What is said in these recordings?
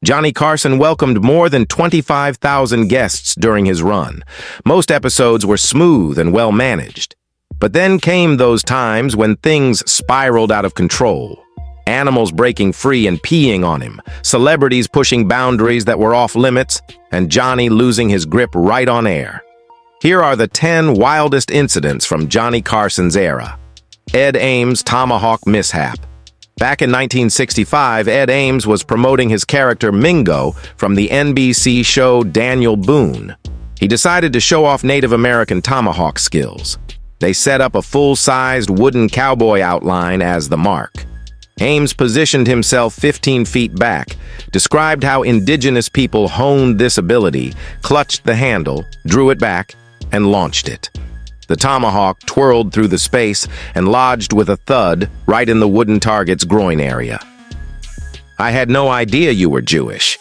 Johnny Carson welcomed more than 25,000 guests during his run. Most episodes were smooth and well-managed. But then came those times when things spiraled out of control. Animals breaking free and peeing on him, celebrities pushing boundaries that were off-limits, and Johnny losing his grip right on air. Here are the 10 wildest incidents from Johnny Carson's era. Ed Ames' Tomahawk Mishap. Back in 1965, Ed Ames was promoting his character Mingo from the NBC show Daniel Boone. He decided to show off Native American tomahawk skills. They set up a full-sized wooden cowboy outline as the mark. Ames positioned himself 15 feet back, described how indigenous people honed this ability, clutched the handle, drew it back, and launched it. The tomahawk twirled through the space and lodged with a thud right in the wooden target's groin area. "I had no idea you were Jewish."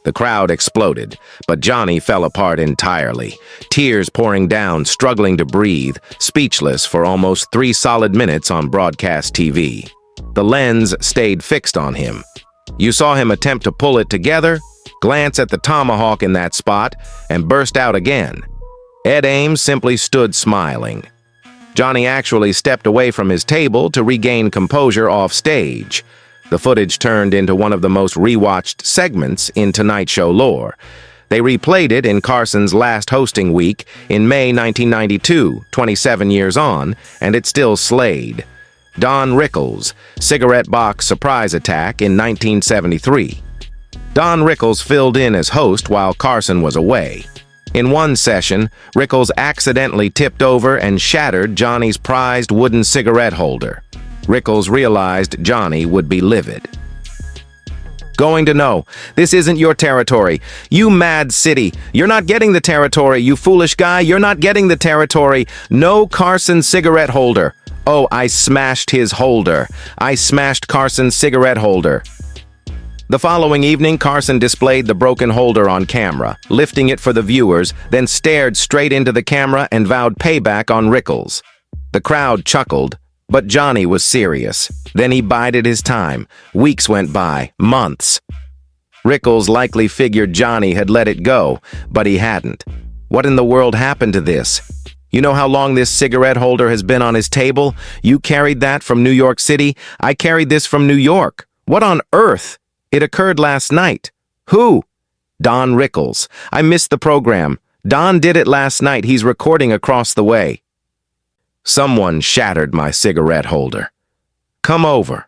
The crowd exploded, but Johnny fell apart entirely, tears pouring down, struggling to breathe, speechless for almost 3 solid minutes on broadcast TV. The lens stayed fixed on him. You saw him attempt to pull it together, glance at the tomahawk in that spot, and burst out again. Ed Ames simply stood smiling. Johnny actually stepped away from his table to regain composure off stage. The footage turned into one of the most rewatched segments in Tonight Show lore. They replayed it in Carson's last hosting week in May 1992, 27 years on, and it still slayed. Don Rickles, cigarette box surprise attack in 1973. Don Rickles filled in as host while Carson was away. In one session, Rickles accidentally tipped over and shattered Johnny's prized wooden cigarette holder. Rickles realized Johnny would be livid. "Going to know. This isn't your territory. You mad city. You're not getting the territory, you foolish guy. You're not getting the territory. No Carson cigarette holder. Oh, I smashed his holder. I smashed Carson's cigarette holder." The following evening, Carson displayed the broken holder on camera, lifting it for the viewers, then stared straight into the camera and vowed payback on Rickles. The crowd chuckled, but Johnny was serious. Then he bided his time. Weeks went by, months. Rickles likely figured Johnny had let it go, but he hadn't. What in the world happened to this? You know how long this cigarette holder has been on his table? You carried that from New York City. I carried this from New York. What on earth? It occurred last night. Who? Don Rickles. I missed the program. Don did it last night. He's recording across the way. Someone shattered my cigarette holder. Come over.